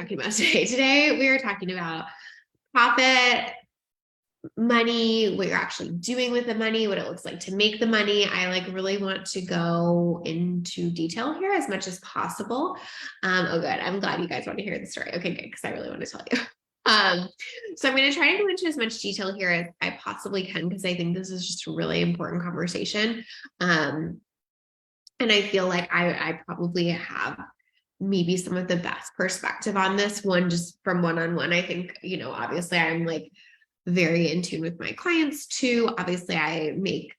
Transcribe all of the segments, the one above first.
talking about today. Today, we are talking about profit, money, what you're actually doing with the money, what it looks like to make the money. I like really want to go into detail here as much as possible. Oh, good. I'm glad you guys want to hear the story. Okay, good, because I really want to tell you. So I'm going to try to go into as much detail here as I possibly can, because I think this is just a really important conversation. And I feel like I probably have maybe some of the best perspective on this one, just from one-on-one. I think, obviously I'm like very in tune with my clients too. Obviously I make,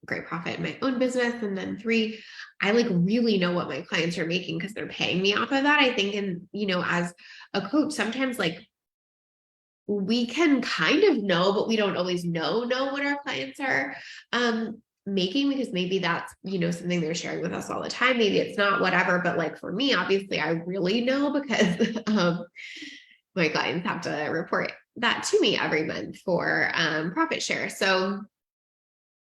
great profit in my own business. And then 3, I like really know what my clients are making because they're paying me off of that. I think, and, as a coach, sometimes like we can kind of know, but we don't always know what our clients are, making, because maybe that's, something they're sharing with us all the time. Maybe it's not, whatever. But like for me, obviously I really know because, my clients have to report that to me every month for profit share. So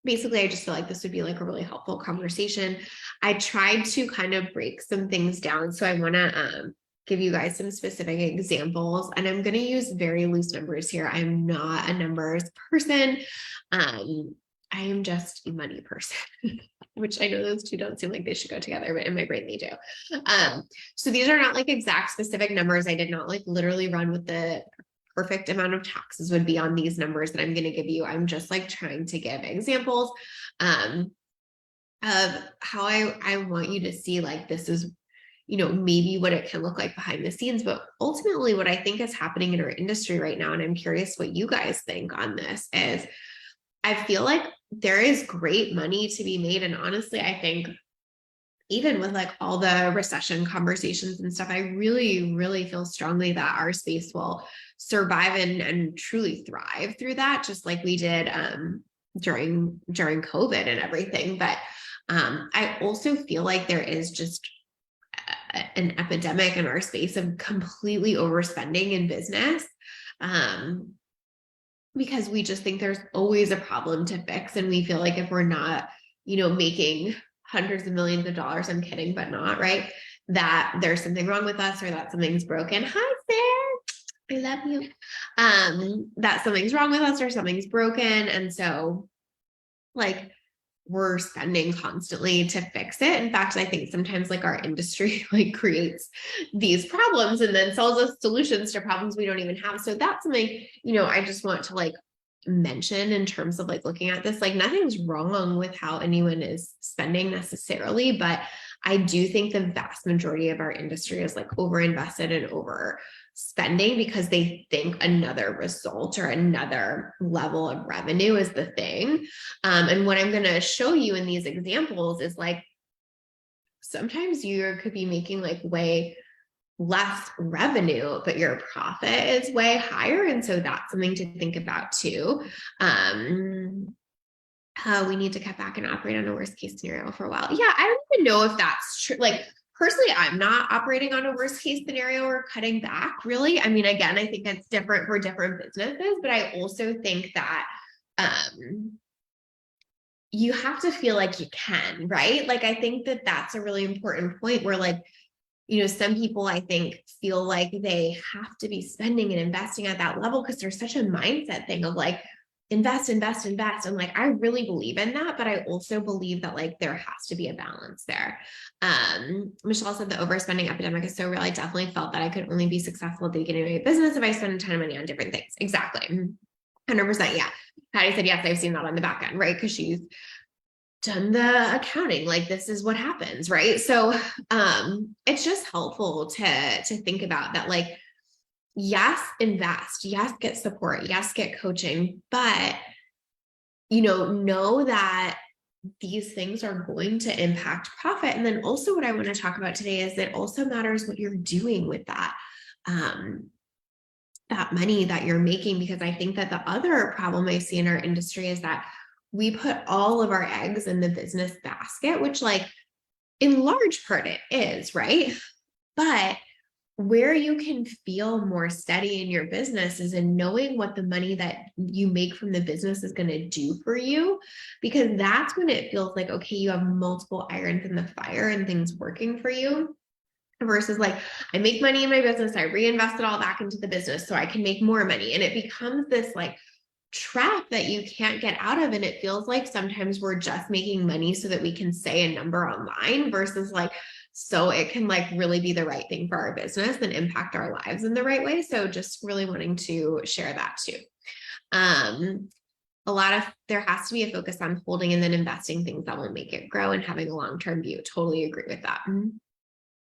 basically, I just feel like this would be like a really helpful conversation. I tried to kind of break some things down. So I want to give you guys some specific examples, and I'm going to use very loose numbers here. I'm not a numbers person. I am just a money person, which I know those two don't seem like they should go together, but in my brain they do. So these are not like exact specific numbers. I did not like literally run with the perfect amount of taxes would be on these numbers that I'm going to give you. I'm just like trying to give examples of how I want you to see like this is, maybe what it can look like behind the scenes, but ultimately what I think is happening in our industry right now, and I'm curious what you guys think on this, is I feel like there is great money to be made. And honestly, I think even with like all the recession conversations and stuff, I really, really feel strongly that our space will survive and truly thrive through that, just like we did during COVID and everything. But I also feel like there is just an epidemic in our space of completely overspending in business. Because we just think there's always a problem to fix. And we feel like if we're not, making hundreds of millions of dollars, I'm kidding, but not, right, that there's something wrong with us, or that something's broken. Hi, Sarah. I love you. That something's wrong with us or something's broken. And so like we're spending constantly to fix it. In fact, I think sometimes like our industry like creates these problems and then sells us solutions to problems we don't even have. So that's something, I just want to like mention in terms of like looking at this, like nothing's wrong with how anyone is spending necessarily, but I do think the vast majority of our industry is like overinvested and over spending because they think another result or another level of revenue is the thing. And what I'm going to show you in these examples is like, sometimes you could be making like way less revenue, but your profit is way higher. And so that's something to think about too. We need to cut back and operate on a worst case scenario for a while. Yeah, I don't even know if that's true. Like personally, I'm not operating on a worst case scenario or cutting back really. I mean, again, I think it's different for different businesses, but I also think that you have to feel like you can, right? Like, I think that that's a really important point where like, some people I think feel like they have to be spending and investing at that level because there's such a mindset thing of like, invest. And like, I really believe in that, but I also believe that like, there has to be a balance there. Michelle said the overspending epidemic is so real. I definitely felt that I could only be successful at the beginning of my business if I spend a ton of money on different things. Exactly. 100%. Yeah. Patty said, yes, I've seen that on the back end, right? Because she's done the accounting, like this is what happens, right? So it's just helpful to think about that, like, yes, invest, yes, get support, yes, get coaching, but know that these things are going to impact profit. And then also what I want to talk about today is it also matters what you're doing with that that money that you're making, because I think that the other problem I see in our industry is that we put all of our eggs in the business basket, which like in large part it is, right? But where you can feel more steady in your business is in knowing what the money that you make from the business is going to do for you, because that's when it feels like, okay, you have multiple irons in the fire and things working for you. versus like, I make money in my business, I reinvest it all back into the business so I can make more money. And it becomes this like trap that you can't get out of. And it feels like sometimes we're just making money so that we can say a number online versus like, so it can like really be the right thing for our business and impact our lives in the right way. So just really wanting to share that too. There has to be a focus on holding and then investing things that will make it grow and having a long-term view. Totally agree with that.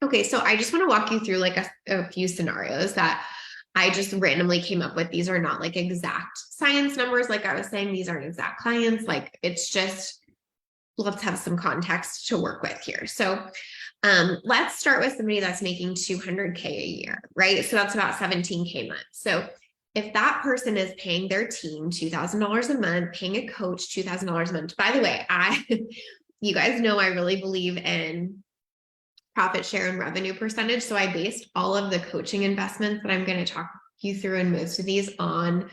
Okay, so I just want to walk you through like a few scenarios that I just randomly came up with. These are not like exact science numbers. Like I was saying, these aren't exact clients. Like it's just, let's have some context to work with here. So let's start with somebody that's making $200K a year, right? So that's about $17K a month. So if that person is paying their team $2,000 a month, paying a coach $2,000 a month, by the way, you guys know I really believe in profit share and revenue percentage. So I based all of the coaching investments that I'm going to talk you through in most of these on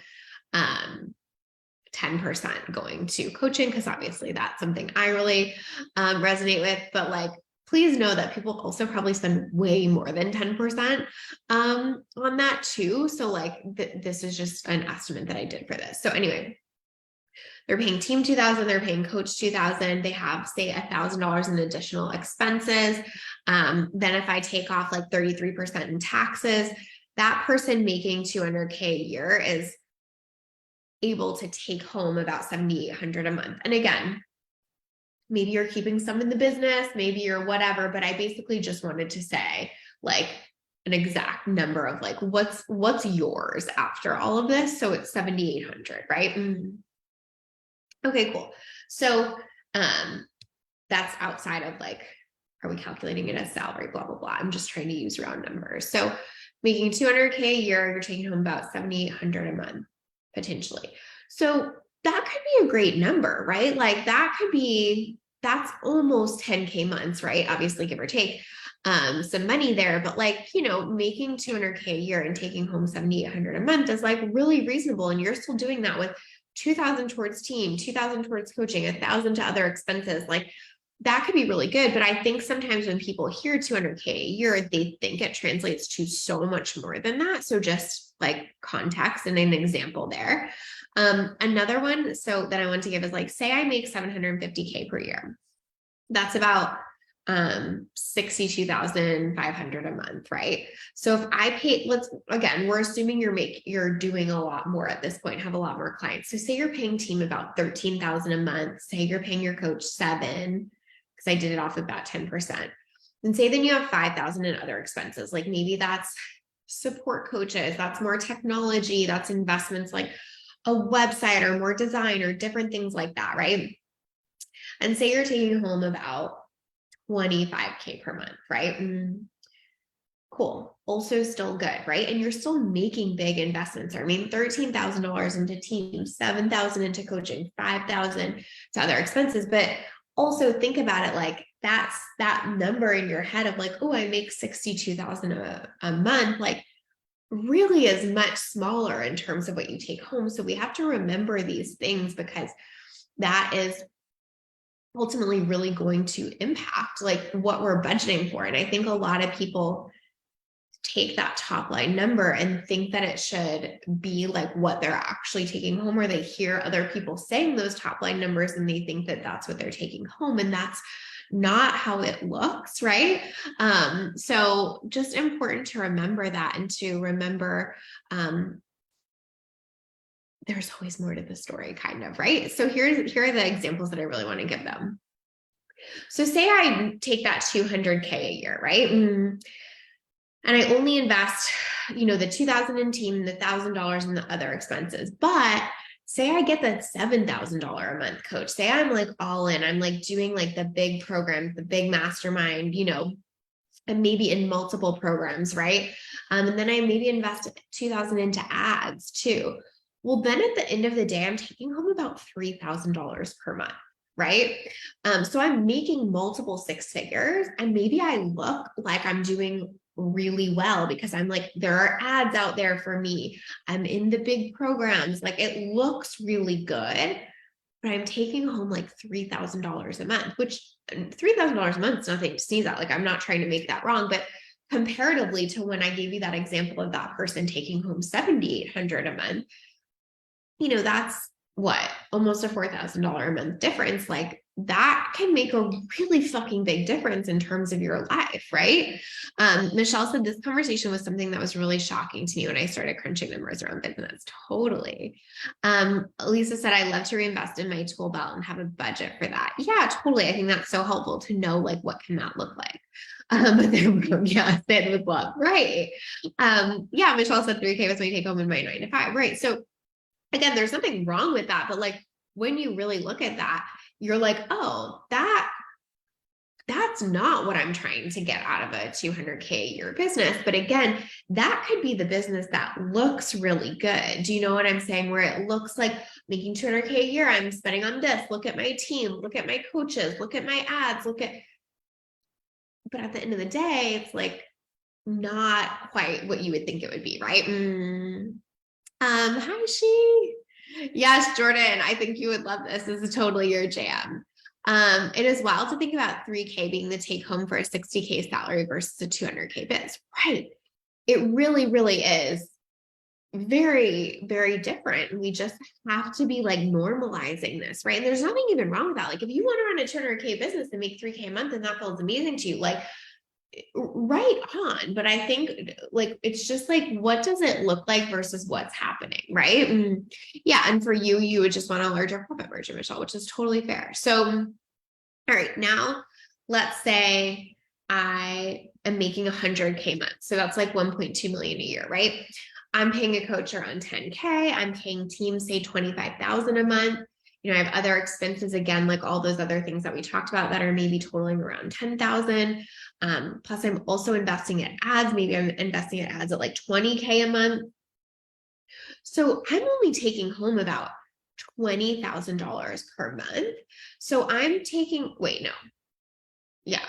10% going to coaching, because obviously that's something I really resonate with. But like, please know that people also probably spend way more than 10% on that too. So like this is just an estimate that I did for this. So anyway, they're paying team 2,000, they're paying coach 2,000, they have say $1,000 in additional expenses. Then if I take off like 33% in taxes, that person making 200K a year is able to take home about $7,800 a month. And again, maybe you're keeping some in the business, maybe you're whatever, but I basically just wanted to say like an exact number of like, what's yours after all of this? So it's 7,800, right? Okay, cool. So that's outside of like, are we calculating it as salary, blah, blah, blah. I'm just trying to use round numbers. So making 200K a year, you're taking home about 7,800 a month, potentially. So that could be a great number, right? Like that's almost 10K months, right? Obviously, give or take some money there, but like, making 200K a year and taking home 7,800 a month is like really reasonable. And you're still doing that with 2,000 towards team, 2,000 towards coaching, 1,000 to other expenses. Like that could be really good. But I think sometimes when people hear 200K a year, they think it translates to so much more than that. So just like context and an example there. Another one that I want to give is like, say I make 750K per year. That's about 62,500 a month, right? So if I pay, we're assuming you're doing a lot more at this point, have a lot more clients. So say you're paying team about 13,000 a month, say you're paying your coach 7, because I did it off of about 10%. And say then you have 5,000 in other expenses. Like maybe that's support coaches, that's more technology, that's investments like a website or more design or different things like that, right? And say you're taking home about 25K per month, right? Cool. Also still good, right? And you're still making big investments. I mean, $13,000 into teams, 7,000 into coaching, 5,000 to other expenses. But also think about it like that's that number in your head of like, oh, I make 62,000 a month, like really is much smaller in terms of what you take home. So we have to remember these things because that is ultimately really going to impact like what we're budgeting for. And I think a lot of people take that top line number and think that it should be like what they're actually taking home, or they hear other people saying those top line numbers and they think that that's what they're taking home. And that's not how it looks, right? So just important to remember that and to remember there's always more to the story, kind of, right? So here are the examples that I really want to give them. So say I take that 200K a year, right? And I only invest, the 2,000 in team, the $1,000 in the other expenses. But say I get that $7,000 a month coach. Say I'm like all in. I'm like doing like the big programs, the big mastermind, and maybe in multiple programs, right? And then I maybe invest 2,000 into ads too. Well, then at the end of the day, I'm taking home about $3,000 per month, right? So I'm making multiple six figures, and maybe I look like I'm doing really well because I'm like, there are ads out there for me. I'm in the big programs. Like it looks really good, but I'm taking home like $3,000 a month, which $3,000 a month is nothing to sneeze at. Like I'm not trying to make that wrong, but comparatively to when I gave you that example of that person taking home $7,800 a month, that's what, almost a $4,000 a month difference. Like that can make a really fucking big difference in terms of your life, right? Michelle said this conversation was something that was really shocking to me when I started crunching numbers around business. Totally. Lisa said, I love to reinvest in my tool belt and have a budget for that. Yeah, totally. I think that's so helpful to know, like, what can that look like? But then, yeah, Sid with love, right? Yeah, Michelle said 3K was my take home in my 9 to 5, right? So again, there's nothing wrong with that, but like when you really look at that, you're like, oh, that's not what I'm trying to get out of a 200K a year business. But again, that could be the business that looks really good. Do you know what I'm saying? Where it looks like making 200K a year, I'm spending on this. Look at my team, look at my coaches, look at my ads, but at the end of the day, it's like not quite what you would think it would be, right? Hi, she. Yes, Jordan, I think you would love this. This is totally your jam. It is wild to think about 3K being the take home for a 60K salary versus a 200K biz, right? It really, really is very, very different. We just have to be like normalizing this, right? And there's nothing even wrong with that. Like if you want to run a 200K business and make 3K a month and that feels amazing to you, like right on. But I think like it's just like what does it look like versus what's happening, right? Yeah, and for you would just want a larger profit margin, Michelle, which is totally fair. So all right, now let's say I am making 100K month, so that's like 1.2 million a year, right? I'm paying a coach around 10K. I'm paying teams say 25,000 a month. I have other expenses, again, like all those other things that we talked about that are maybe totaling around 10,000. Plus I'm also investing at ads. Maybe I'm investing at ads at like 20K a month. So I'm only taking home about $20,000 per month. So I'm taking, wait, no. Yeah.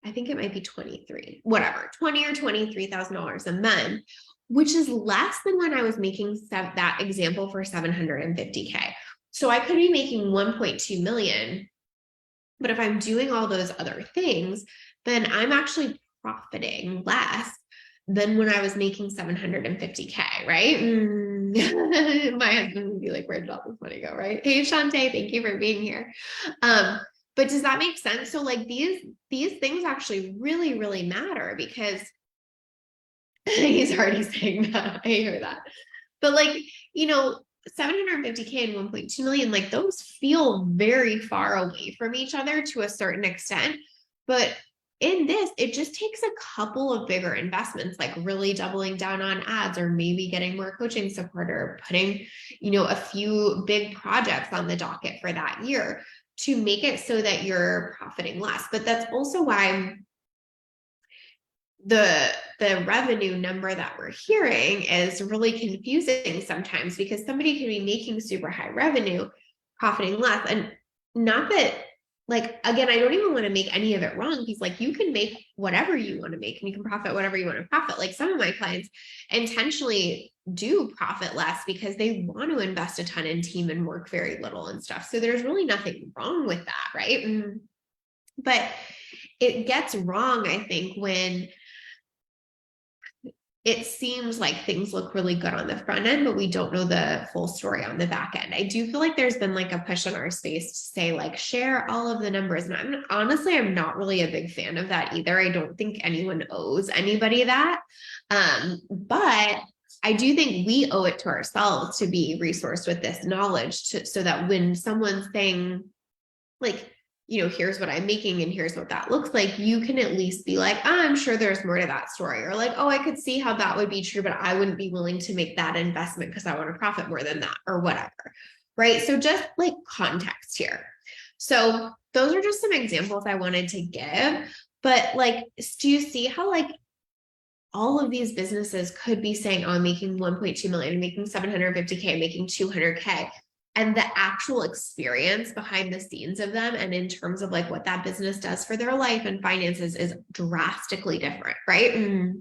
I think it might be 23, whatever, 20 or $23,000 a month, which is less than when I was making that example for 750K. So I could be making 1.2 million, but if I'm doing all those other things, then I'm actually profiting less than when I was making 750K, right? My husband would be like, where did all this money go, right? Hey, Shantae, thank you for being here. But does that make sense? So like these things actually really, really matter because he's already saying that. I hear that. But like, 750K and 1.2 million, like those feel very far away from each other to a certain extent. But in this, it just takes a couple of bigger investments, like really doubling down on ads or maybe getting more coaching support or putting, a few big projects on the docket for that year to make it so that you're profiting less. But that's also why the revenue number that we're hearing is really confusing sometimes because somebody can be making super high revenue, profiting less. And not that, like, again, I don't even want to make any of it wrong because like you can make whatever you want to make and you can profit whatever you want to profit. Like some of my clients intentionally do profit less because they want to invest a ton in team and work very little and stuff. So there's really nothing wrong with that, right? But it gets wrong, I think, when it seems like things look really good on the front end, but we don't know the full story on the back end. I do feel like there's been like a push in our space to say like, share all of the numbers. And I'm not really a big fan of that either. I don't think anyone owes anybody that. But I do think we owe it to ourselves to be resourced with this knowledge so that when someone's saying like, here's what I'm making and here's what that looks like, you can at least be like, oh, I'm sure there's more to that story. Or like, oh, I could see how that would be true, but I wouldn't be willing to make that investment because I want to profit more than that or whatever. Right. So just like context here. So those are just some examples I wanted to give. But like, do you see how like all of these businesses could be saying, oh, I'm making 1.2 million, I'm making 750K, I'm making 200K. And the actual experience behind the scenes of them and in terms of like what that business does for their life and finances is drastically different, right?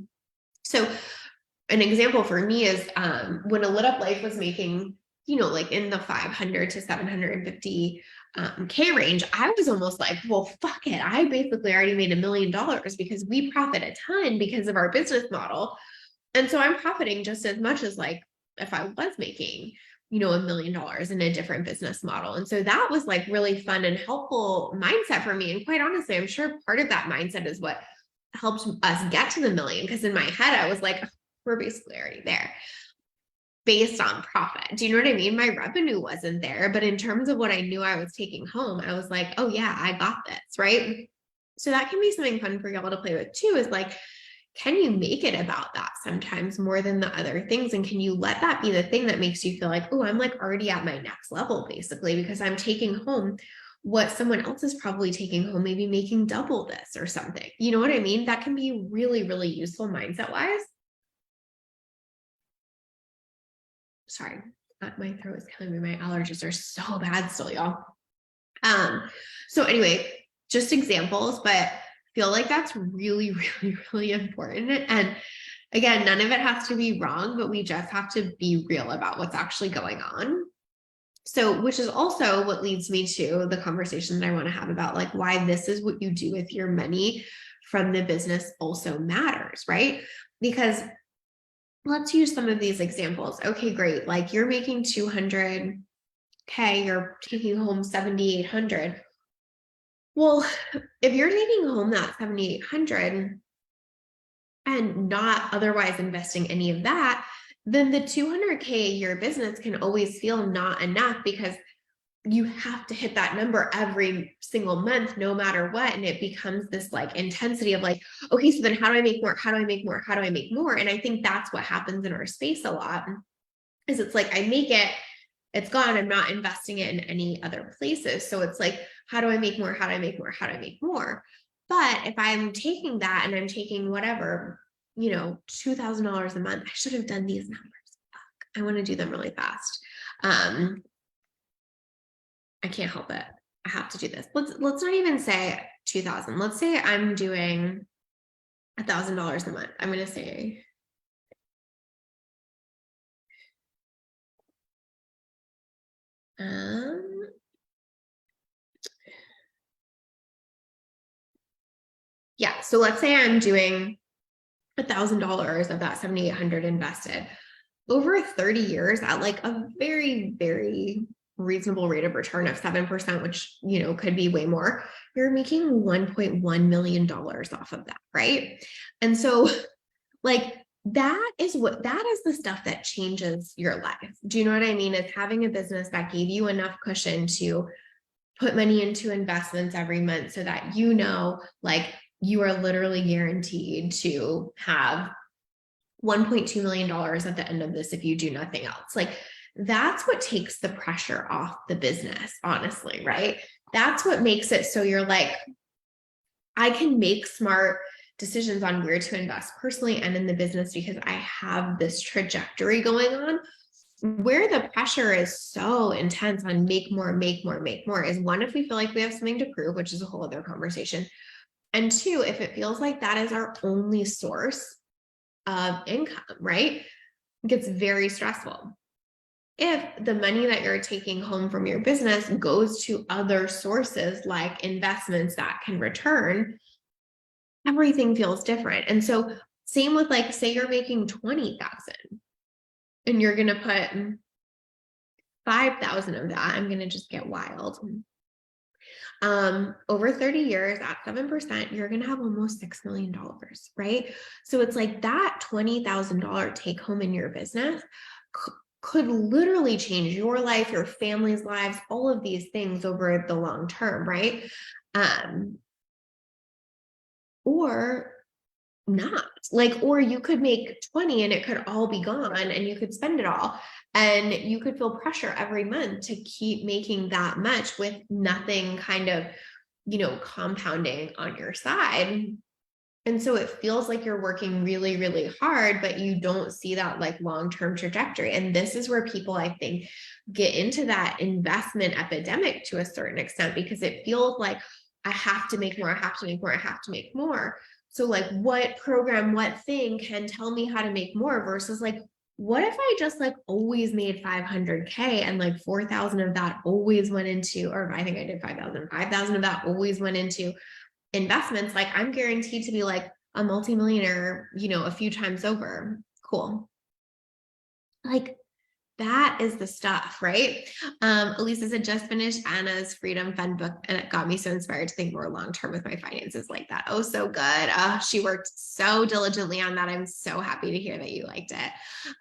So an example for me is when A Lit Up Life was making, like in the 500 to 750 K range, I was almost like, well, fuck it. I basically already made $1 million because we profit a ton because of our business model. And so I'm profiting just as much as like if I was making, $1 million in a different business model. And so that was like really fun and helpful mindset for me. And quite honestly, I'm sure part of that mindset is what helped us get to the million. Because in my head, I was like, we're basically already there based on profit. Do you know what I mean? My revenue wasn't there, but in terms of what I knew I was taking home, I was like, oh yeah, I got this, right? So that can be something fun for y'all to play with too, is like, can you make it about that sometimes more than the other things? And can you let that be the thing that makes you feel like, oh, I'm like already at my next level, basically, because I'm taking home what someone else is probably taking home, maybe making double this or something. You know what I mean? That can be really, really useful mindset wise. Sorry, my throat is killing me. My allergies are so bad still, y'all. So anyway, just examples, but feel like that's really, really, really important. And again, none of it has to be wrong, but we just have to be real about what's actually going on. So, which is also what leads me to the conversation that I want to have about like why this is what you do with your money from the business also matters, right? Because let's use some of these examples. Okay, great. Like you're making 200K, you're taking home 7,800. Well, if you're taking home that 7,800 and not otherwise investing any of that, then the 200K a year business can always feel not enough because you have to hit that number every single month, no matter what. And it becomes this like intensity of like, okay, so then how do I make more? How do I make more? How do I make more? And I think that's what happens in our space a lot is it's like, I make it, it's gone. I'm not investing it in any other places. So it's like, how do I make more? How do I make more? How do I make more? But if I'm taking that and I'm taking whatever, $2,000 a month, I should have done these numbers. Fuck, I want to do them really fast. I can't help it. I have to do this. Let's not even say 2,000. Let's say I'm doing $1,000 a month. I'm going to say yeah. So let's say I'm doing $1,000 of that 7,800 invested over 30 years at like a very, very reasonable rate of return of 7%, which, could be way more. You're making $1.1 million off of that, right? And so like, that is the stuff that changes your life. Do you know what I mean? It's having a business that gave you enough cushion to put money into investments every month so that, like you are literally guaranteed to have $1.2 million at the end of this if you do nothing else. Like that's what takes the pressure off the business, honestly, right? That's what makes it so you're like, I can make smart decisions on where to invest personally and in the business because I have this trajectory going on. Where the pressure is so intense on make more is one, if we feel like we have something to prove, which is a whole other conversation. And two, if it feels like that is our only source of income, right? It gets very stressful. If the money that you're taking home from your business goes to other sources like investments that can return, everything feels different. And so same with like, say you're making 20,000 and you're going to put 5,000 of that. I'm going to just get wild. Over 30 years at 7%, you're going to have almost $6 million, right? So it's like that $20,000 take home in your business could literally change your life, your family's lives, all of these things over the long term, right? Or not like, or you could make 20 and it could all be gone and you could spend it all and you could feel pressure every month to keep making that much with nothing kind of, compounding on your side. And so it feels like you're working really, really hard, but you don't see that like long-term trajectory. And this is where people, I think, get into that investment epidemic to a certain extent, because it feels like I have to make more, I have to make more, I have to make more. So like what program, what thing can tell me how to make more versus like, what if I just like always made 500K and like 4,000 of that always went into, or I think I did 5,000 of that always went into investments. Like I'm guaranteed to be like a multimillionaire, a few times over. Cool. Like that is the stuff, right? Elisa said, just finished Anna's Freedom Fund book, and it got me so inspired to think more long-term with my finances like that. Oh, so good. She worked so diligently on that. I'm so happy to hear that you liked it.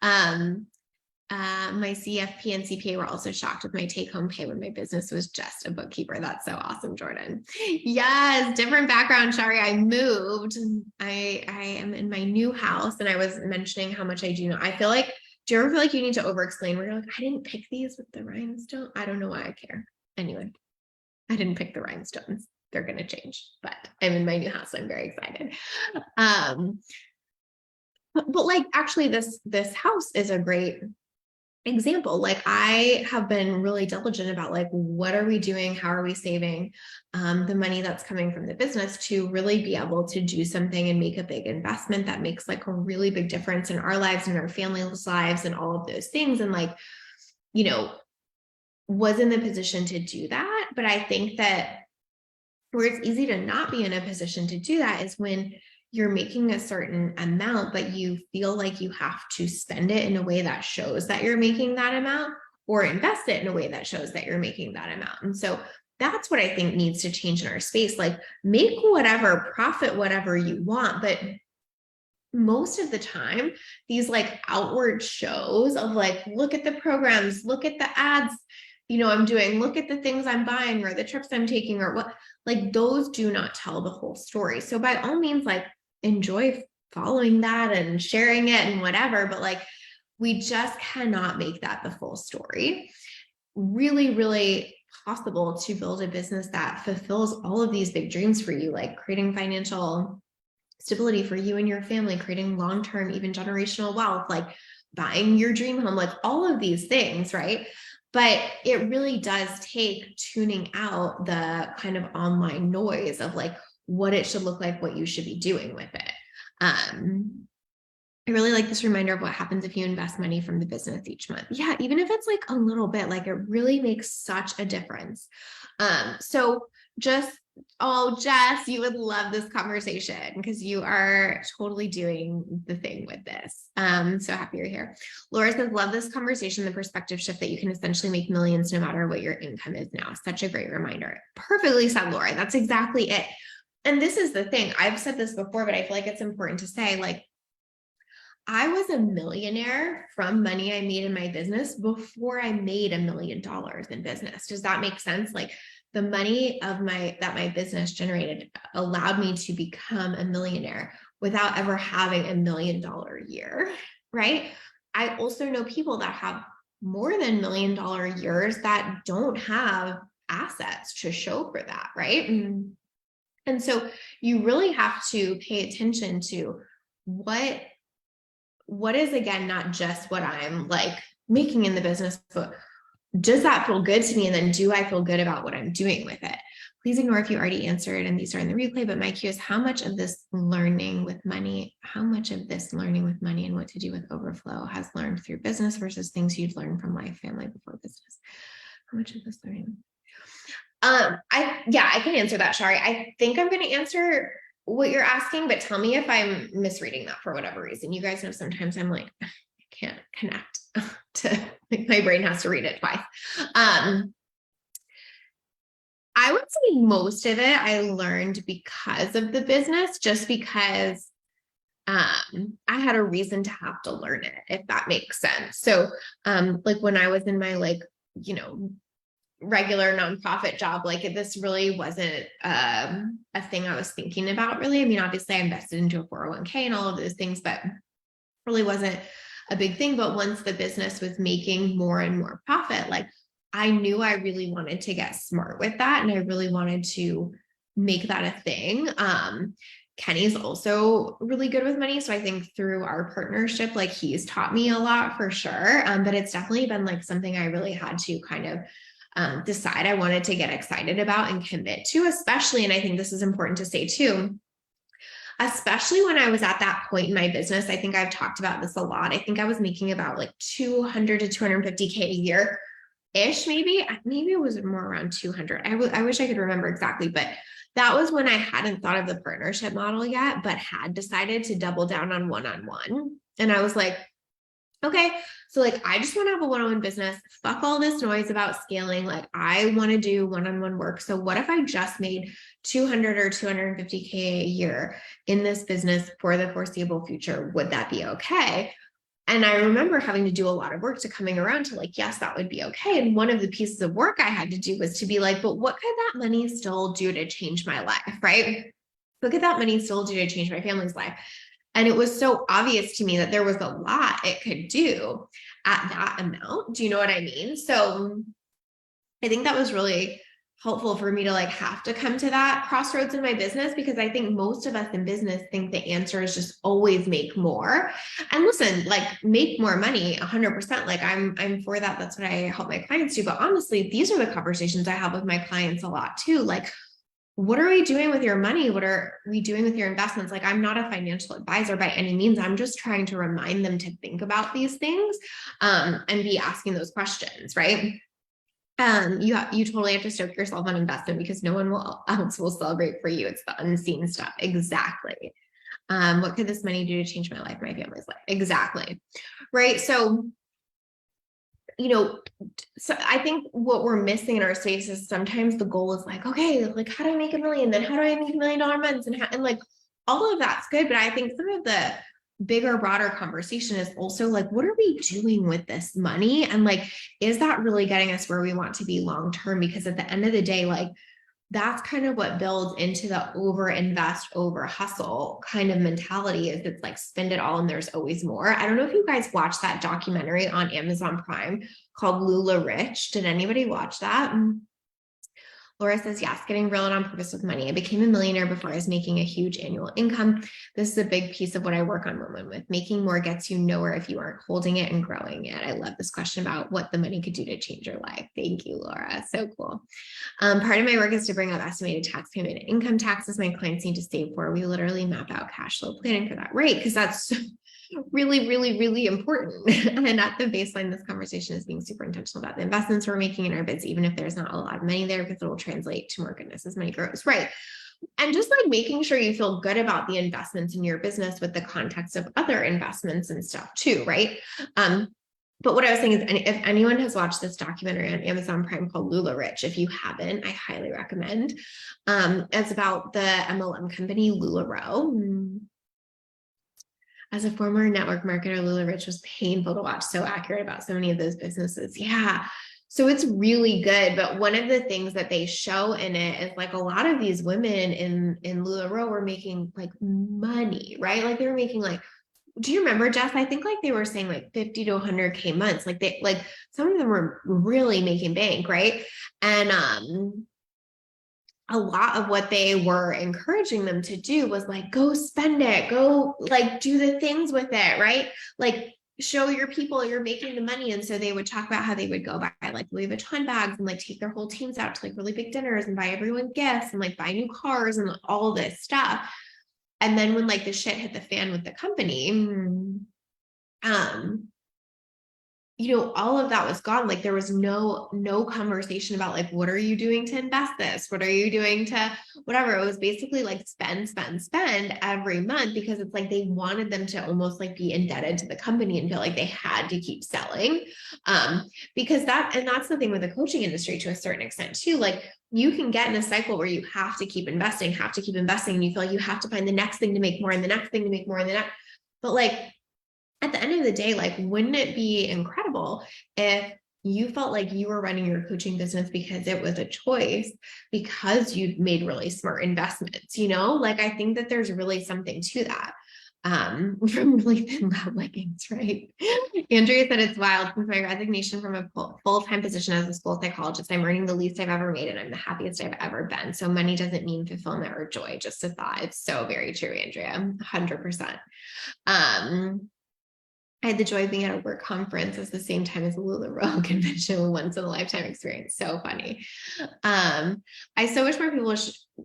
My CFP and CPA were also shocked with my take-home pay when my business was just a bookkeeper. That's so awesome, Jordan. Yes, different background, Shari. I moved. I am in my new house, and I was mentioning how much I do know. I feel like, do you ever feel like you need to over-explain where you're like, I didn't pick these with the rhinestone? I don't know why I care. Anyway, I didn't pick the rhinestones. They're going to change, but I'm in my new house. So I'm very excited. But like, actually, this house is a great example. Like I have been really diligent about like, what are we doing? How are we saving the money that's coming from the business to really be able to do something and make a big investment that makes like a really big difference in our lives and our family's lives and all of those things. And like, was in the position to do that. But I think that where it's easy to not be in a position to do that is when you're making a certain amount, but you feel like you have to spend it in a way that shows that you're making that amount, or invest it in a way that shows that you're making that amount. And so that's what I think needs to change in our space. Like make whatever, profit whatever you want, but most of the time, these like outward shows of like, look at the programs, look at the ads, I'm doing, look at the things I'm buying or the trips I'm taking or what, like those do not tell the whole story. So by all means, like enjoy following that and sharing it and whatever, but like we just cannot make that the full story. Really, really possible to build a business that fulfills all of these big dreams for you, like creating financial stability for you and your family, creating long-term, even generational wealth, like buying your dream home, like all of these things, right? But it really does take tuning out the kind of online noise of like what it should look like, what you should be doing with it. I really like this reminder of what happens if you invest money from the business each month. Yeah, even if it's like a little bit, like it really makes such a difference. So just, Jess, you would love this conversation because you are totally doing the thing with this. So happy you're here. Laura says, love this conversation, the perspective shift that you can essentially make millions no matter what your income is now. Such a great reminder. Perfectly said, Laura. That's exactly it. And this is the thing. I've said this before, but I feel like it's important to say, like, I was a millionaire from money I made in my business before I made $1 million in business. Does that make sense? Like the money that my business generated allowed me to become a millionaire without ever having $1 million year, right? I also know people that have more than $1 million years that don't have assets to show for that, right? And so you really have to pay attention to what is, again, not just what I'm like making in the business, but does that feel good to me? And then do I feel good about what I'm doing with it? Please ignore if you already answered and these are in the replay, but my cue is how much of this learning with money and what to do with overflow has learned through business versus things you've learned from life, family before business? How much of this learning? I can answer that, Shari. I think I'm going to answer what you're asking, but tell me if I'm misreading that for whatever reason. You guys know sometimes I'm like, I can't connect to, like, my brain has to read it twice. I would say most of it I learned because of the business, just because I had a reason to have to learn it, if that makes sense. So like when I was in my regular nonprofit job, like this really wasn't a thing I was thinking about really. I mean, obviously I invested into a 401k and all of those things, but really wasn't a big thing. But once the business was making more and more profit, like I knew I really wanted to get smart with that. And I really wanted to make that a thing. Kenny's also really good with money. So I think through our partnership, like he's taught me a lot for sure. But it's definitely been like something I really had to kind of decide I wanted to get excited about and commit to, especially, and I think this is important to say too, especially when I was at that point in my business. I think I've talked about this a lot. I think I was making about like 200 to 250K a year ish, maybe it was more around 200. I wish I could remember exactly, but that was when I hadn't thought of the partnership model yet, but had decided to double down on one-on-one. And I was like, okay, so like I just want to have a one-on-one business. Fuck all this noise about scaling. Like I want to do one-on-one work. So what if I just made 200 or 250K a year in this business for the foreseeable future? Would that be okay? And I remember having to do a lot of work to coming around to like, yes, that would be okay. And one of the pieces of work I had to do was to be like, but what could that money still do to change my life? Right? What could that money still do to change my family's life? And it was so obvious to me that there was a lot it could do at that amount. Do you know what I mean? So I think that was really helpful for me to like have to come to that crossroads in my business, because I think most of us in business think the answer is just always make more. And listen, like make more money 100%. Like I'm for that. That's what I help my clients do. But honestly, these are the conversations I have with my clients a lot too. Like, what are we doing with your money? What are we doing with your investments? Like, I'm not a financial advisor by any means. I'm just trying to remind them to think about these things and be asking those questions, right? You totally have to stoke yourself on investment because no one else will celebrate for you. It's the unseen stuff. Exactly. What could this money do to change my life, my family's life? Exactly. Right. So, so I think what we're missing in our space is sometimes the goal is like, okay, like how do I make a million? Then how do I make $1 million months? And like all of that's good. But I think some of the bigger, broader conversation is also like, what are we doing with this money? And like, is that really getting us where we want to be long term? Because at the end of the day, like that's kind of what builds into the over invest, over hustle kind of mentality, is it's like spend it all and there's always more. I don't know if you guys watched that documentary on Amazon Prime called Lula Rich. Did anybody watch that? Laura says, yes, getting real and on purpose with money. I became a millionaire before I was making a huge annual income. This is a big piece of what I work on women with. Making more gets you nowhere if you aren't holding it and growing it. I love this question about what the money could do to change your life. Thank you, Laura. So cool. Part of my work is to bring up estimated tax payment and income taxes my clients need to save for. We literally map out cash flow planning for that, right? Because that's really, really, really important. And at the baseline, this conversation is being super intentional about the investments we're making in our bids, even if there's not a lot of money there, because it will translate to more goodness as money grows, right? And just like making sure you feel good about the investments in your business with the context of other investments and stuff too, right? But what I was saying is, if anyone has watched this documentary on Amazon Prime called Lula Rich, if you haven't, I highly recommend. It's about the MLM company LuLaRoe. As a former network marketer, Lula Rich was painful to watch. So accurate about so many of those businesses. Yeah. So it's really good. But one of the things that they show in it is like a lot of these women in LuLaRoe were making like money, right? Like they were making like, do you remember, Jess? I think like they were saying like 50 to 100K months. Like they, like some of them were really making bank, right? And a lot of what they were encouraging them to do was like, go spend it, go like do the things with it, right? Like show your people you're making the money. And so they would talk about how they would go buy like Louis Vuitton bags and like take their whole teams out to like really big dinners and buy everyone gifts and like buy new cars and all this stuff. And then when like the shit hit the fan with the company, all of that was gone. Like there was no conversation about like, what are you doing to invest this? What are you doing to whatever? It was basically like spend every month, because it's like they wanted them to almost like be indebted to the company and feel like they had to keep selling. Because that's the thing with the coaching industry to a certain extent too. Like you can get in a cycle where you have to keep investing, and you feel like you have to find the next thing to make more and the next thing to make more and the next. But like at the end of the day, like, wouldn't it be incredible if you felt like you were running your coaching business because it was a choice, because you made really smart investments, like, I think that there's really something to that. From really thin loud leggings, right? Andrea said, it's wild. Since my resignation from a full-time position as a school psychologist, I'm earning the least I've ever made, and I'm the happiest I've ever been. So money doesn't mean fulfillment or joy, just a thought. It's so very true, Andrea, 100%. I had the joy of being at a work conference at the same time as a LuLaRoe convention, once in a lifetime experience. So funny. I so wish more people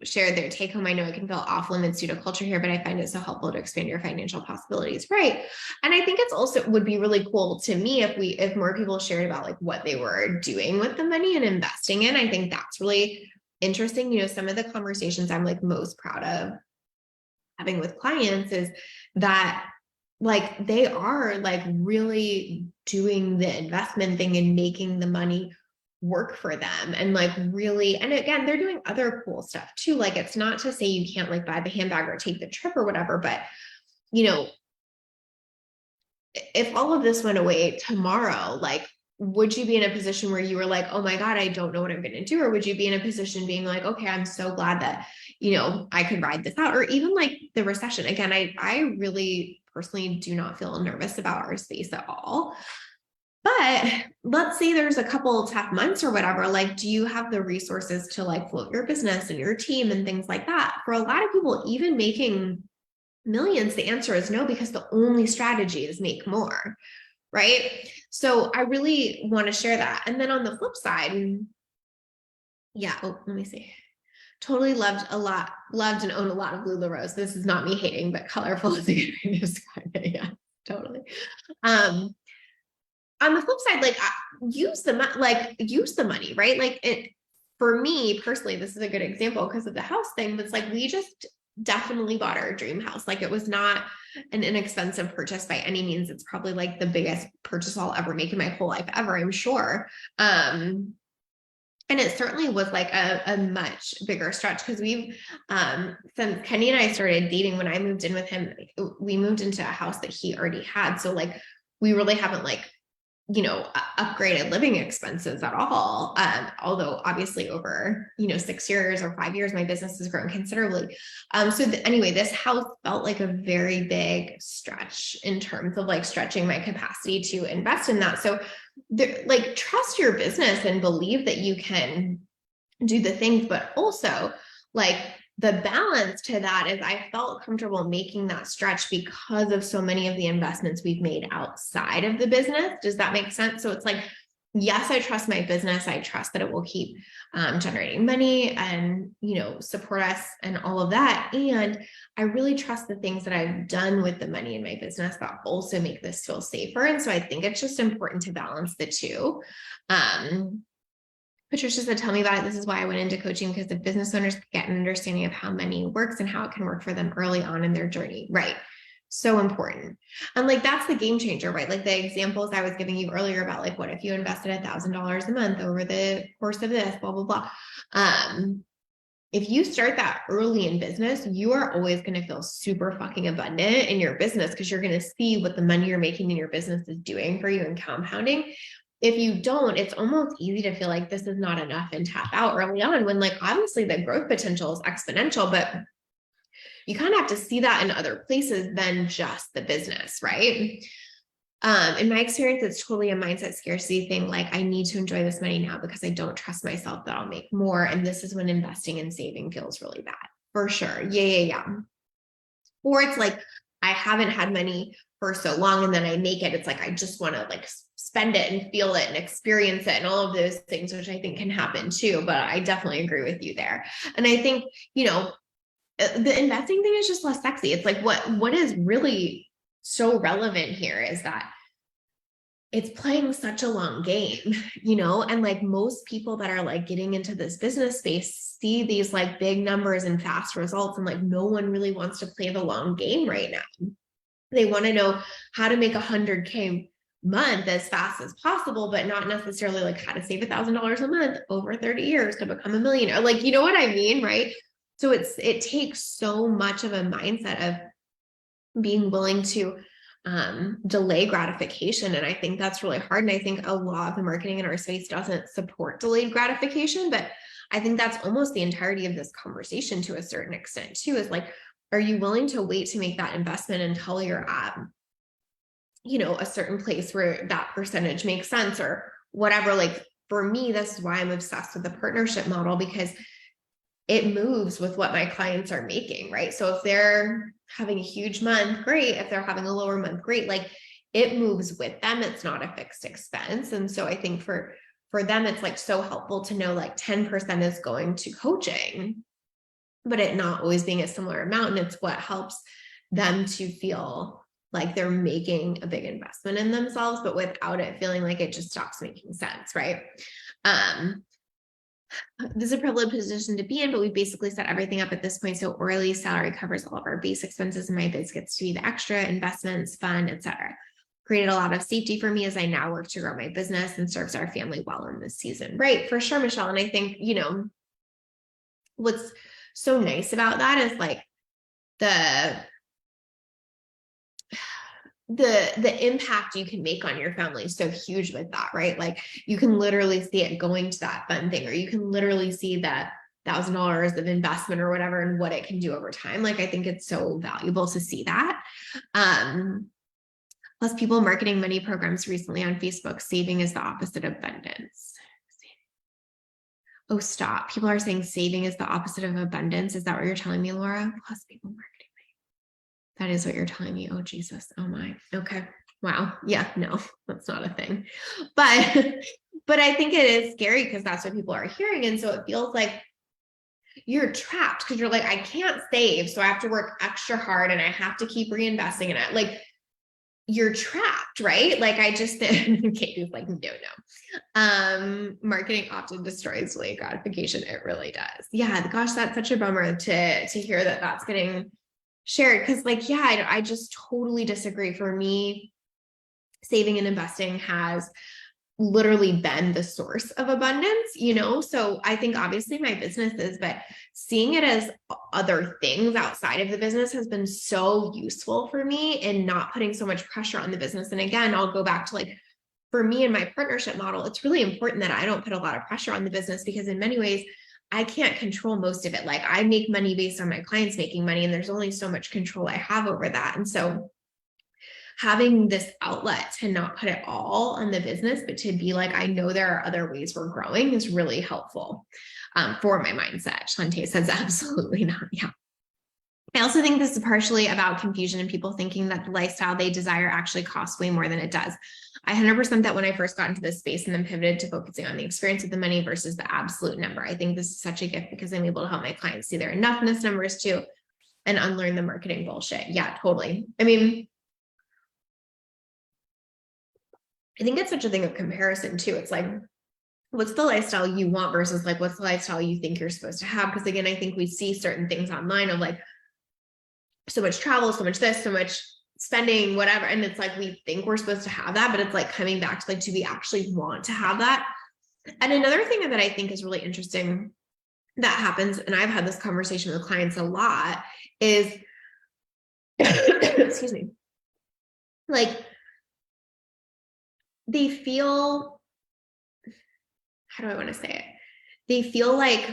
shared their take home. I know it can feel off limits due to culture here, but I find it so helpful to expand your financial possibilities. Right. And I think it's also would be really cool to me if more people shared about like what they were doing with the money and investing in. I think that's really interesting. You know, some of the conversations I'm like most proud of having with clients is that like they are like really doing the investment thing and making the money work for them and like really, and again, they're doing other cool stuff too. Like it's not to say you can't like buy the handbag or take the trip or whatever, but you know, if all of this went away tomorrow, like would you be in a position where you were like, oh my God, I don't know what I'm going to do? Or would you be in a position being like, okay, I'm so glad that, you know, I could ride this out? Or even like the recession. Again, I really personally do not feel nervous about our space at all. But let's say there's a couple tough months or whatever, like, do you have the resources to like float your business and your team and things like that? For a lot of people, even making millions, the answer is no, because the only strategy is make more. Right. So I really want to share that. And then on the flip side, yeah. Oh, let me see. Totally loved and own a lot of LuLaRoes. This is not me hating, but colorful is a good way to describe it. Yeah, totally. On the flip side, like use the money, right? Like it, for me personally, this is a good example because of the house thing. But it's like, we just definitely bought our dream house. Like it was not an inexpensive purchase by any means. It's probably like the biggest purchase I'll ever make in my whole life ever, I'm sure. And it certainly was like a much bigger stretch because we've, since Kenny and I started dating, when I moved in with him, we moved into a house that he already had. So like, we really haven't like, you know, upgraded living expenses at all. Although obviously over, you know, 6 years or 5 years, my business has grown considerably. Anyway, this house felt like a very big stretch in terms of like stretching my capacity to invest in that. So like trust your business and believe that you can do the things, but also like the balance to that is I felt comfortable making that stretch because of so many of the investments we've made outside of the business. Does that make sense? So it's like, yes, I trust my business. I trust that it will keep generating money and, you know, support us and all of that. And I really trust the things that I've done with the money in my business that also make this feel safer. And so I think it's just important to balance the two. Patricia said, tell me about it. This is why I went into coaching, because the business owners get an understanding of how money works and how it can work for them early on in their journey. Right. So important. And like, that's the game changer, right? Like the examples I was giving you earlier about like, what if you invested $1,000 a month over the course of this, blah, blah, blah. If you start that early in business, you are always going to feel super fucking abundant in your business because you're going to see what the money you're making in your business is doing for you and compounding. If you don't, it's almost easy to feel like this is not enough and tap out early on when like obviously the growth potential is exponential, but you kind of have to see that in other places than just the business, right? In my experience, it's totally a mindset scarcity thing. Like I need to enjoy this money now because I don't trust myself that I'll make more. And this is when investing and saving feels really bad for sure. Yeah. Or it's like, I haven't had money for so long and then I make it. It's like, I just want to like spend it and feel it and experience it and all of those things, which I think can happen too. But I definitely agree with you there. And I think, you know, the investing thing is just less sexy. It's like what is really so relevant here is that it's playing such a long game, you know, and like most people that are like getting into this business space see these like big numbers and fast results. And like, no one really wants to play the long game right now. They want to know how to make 100K month as fast as possible, but not necessarily like how to save $1,000 a month over 30 years to become a millionaire. Like, you know what I mean? Right. So it takes so much of a mindset of being willing to delay gratification. And I think that's really hard. And I think a lot of the marketing in our space doesn't support delayed gratification, but I think that's almost the entirety of this conversation to a certain extent too, is like, are you willing to wait to make that investment until you're at, you know, a certain place where that percentage makes sense or whatever? Like for me, this is why I'm obsessed with the partnership model, because it moves with what my clients are making, right? So if they're having a huge month, great. If they're having a lower month, great. Like it moves with them. It's not a fixed expense. And so I think for them, it's like so helpful to know like 10% is going to coaching, but it not always being a similar amount. And it's what helps them to feel like they're making a big investment in themselves, but without it feeling like it just stops making sense, right? This is a privileged position to be in, but we basically set everything up at this point. So hourly salary covers all of our base expenses, and my biz gets to be the extra investments, fun, etc. Created a lot of safety for me as I now work to grow my business and serves our family well in this season. Right, for sure, Michelle. And I think, what's so nice about that is like the impact you can make on your family is so huge with that, right? Like you can literally see it going to that fun thing, or you can literally see that $1,000 of investment or whatever and what it can do over time. Like I think it's so valuable to see that. Plus people marketing money programs recently on Facebook, saving is the opposite of abundance. Oh, stop. People are saying saving is the opposite of abundance. Is that what you're telling me, Laura? Plus people marketing. That is what you're telling me. Oh, Jesus. Oh my. Okay. Wow. Yeah, no, that's not a thing. But I think it is scary because that's what people are hearing. And so it feels like you're trapped because you're like, I can't save. So I have to work extra hard and I have to keep reinvesting in it. Like you're trapped, right? Like I just, Katie's like, no. Marketing often destroys delayed gratification. It really does. Yeah. Gosh, that's such a bummer to hear that that's getting shared. Cause like, yeah, I just totally disagree. For me, saving and investing has literally been the source of abundance, So I think obviously my business is, but seeing it as other things outside of the business has been so useful for me in not putting so much pressure on the business. And again, I'll go back to like, for me in my partnership model, it's really important that I don't put a lot of pressure on the business because in many ways, I can't control most of it. Like I make money based on my clients making money, and there's only so much control I have over that. And so having this outlet to not put it all on the business, but to be like, I know there are other ways we're growing is really helpful for my mindset. Shantae says absolutely not. Yeah. I also think this is partially about confusion and people thinking that the lifestyle they desire actually costs way more than it does. I 100% that when I first got into this space and then pivoted to focusing on the experience of the money versus the absolute number. I think this is such a gift because I'm able to help my clients see their enoughness numbers too and unlearn the marketing bullshit. Yeah, totally. I mean, I think it's such a thing of comparison too. It's like, what's the lifestyle you want versus like, what's the lifestyle you think you're supposed to have? Because again, I think we see certain things online of like, so much travel, so much this, so much spending, whatever. And it's like, we think we're supposed to have that, but it's like coming back to like, do we actually want to have that? And another thing that I think is really interesting that happens, and I've had this conversation with clients a lot, is, excuse me, like they feel, how do I want to say it? They feel like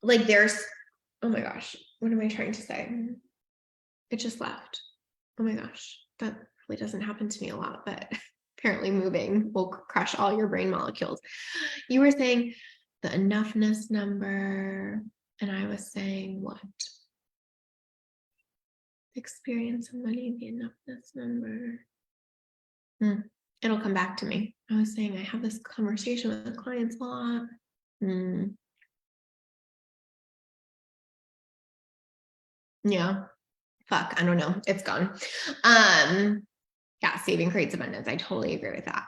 there's, oh my gosh, what am I trying to say? It just left. Oh my gosh, that really doesn't happen to me a lot, but apparently moving will crush all your brain molecules. You were saying the enoughness number, and I was saying what? Experience of money, the enoughness number. It'll come back to me. I was saying I have this conversation with clients a lot. Yeah. Fuck, I don't know. It's gone. Yeah, saving creates abundance. I totally agree with that.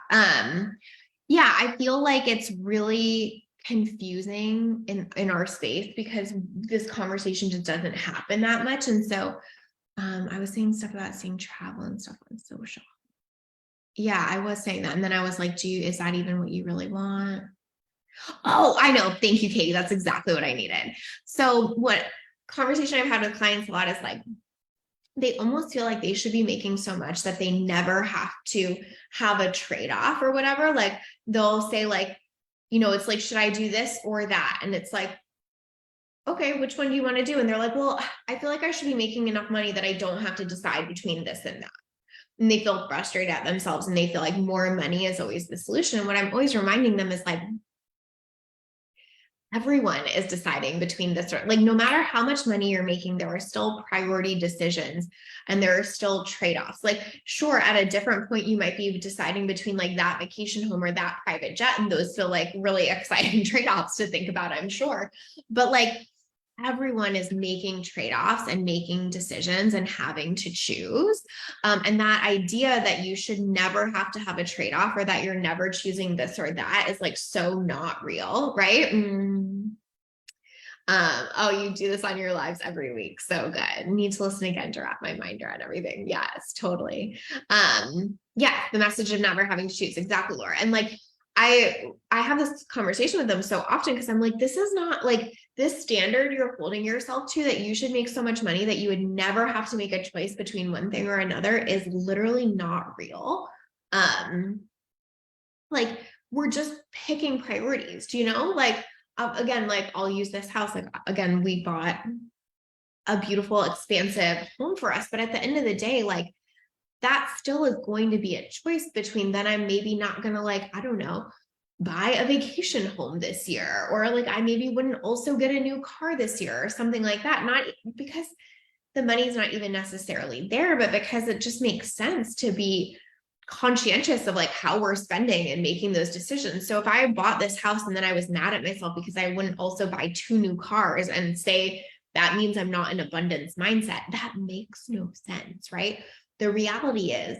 Yeah, I feel like it's really confusing in our space because this conversation just doesn't happen that much. And so I was saying stuff about seeing travel and stuff on social. Yeah, I was saying that. And then I was like, is that even what you really want? Oh, I know. Thank you, Katie. That's exactly what I needed. So what conversation I've had with clients a lot is like, they almost feel like they should be making so much that they never have to have a trade-off or whatever. Like they'll say like, it's like, should I do this or that? And it's like, okay, which one do you want to do? And they're like, well, I feel like I should be making enough money that I don't have to decide between this and that. And they feel frustrated at themselves and they feel like more money is always the solution. And what I'm always reminding them is like, everyone is deciding between this, or like, no matter how much money you're making, there are still priority decisions and there are still trade-offs. Like, sure, at a different point, you might be deciding between like that vacation home or that private jet, and those feel like really exciting trade-offs to think about, I'm sure. But like, everyone is making trade-offs and making decisions and having to choose. And that idea that you should never have to have a trade-off, or that you're never choosing this or that, is like so not real, right? Oh, you do this on your lives every week. So good. Need to listen again to wrap my mind around everything. Yes, totally. Yeah, the message of never having to choose. Exactly, Laura. And like, I have this conversation with them so often, because I'm like, this is not like this standard you're holding yourself to, that you should make so much money that you would never have to make a choice between one thing or another, is literally not real. Like, we're just picking priorities. Do you know? Like, again, like, I'll use this house. Like, again, we bought a beautiful, expansive home for us, but at the end of the day, like, that still is going to be a choice between, then I'm maybe not going to, like, I don't know, buy a vacation home this year, or like, I maybe wouldn't also get a new car this year or something like that. Not because the money's not even necessarily there, but because it just makes sense to be conscientious of like how we're spending and making those decisions. So if I bought this house and then I was mad at myself because I wouldn't also buy 2 new cars, and say that means I'm not in abundance mindset, that makes no sense, right? The reality is,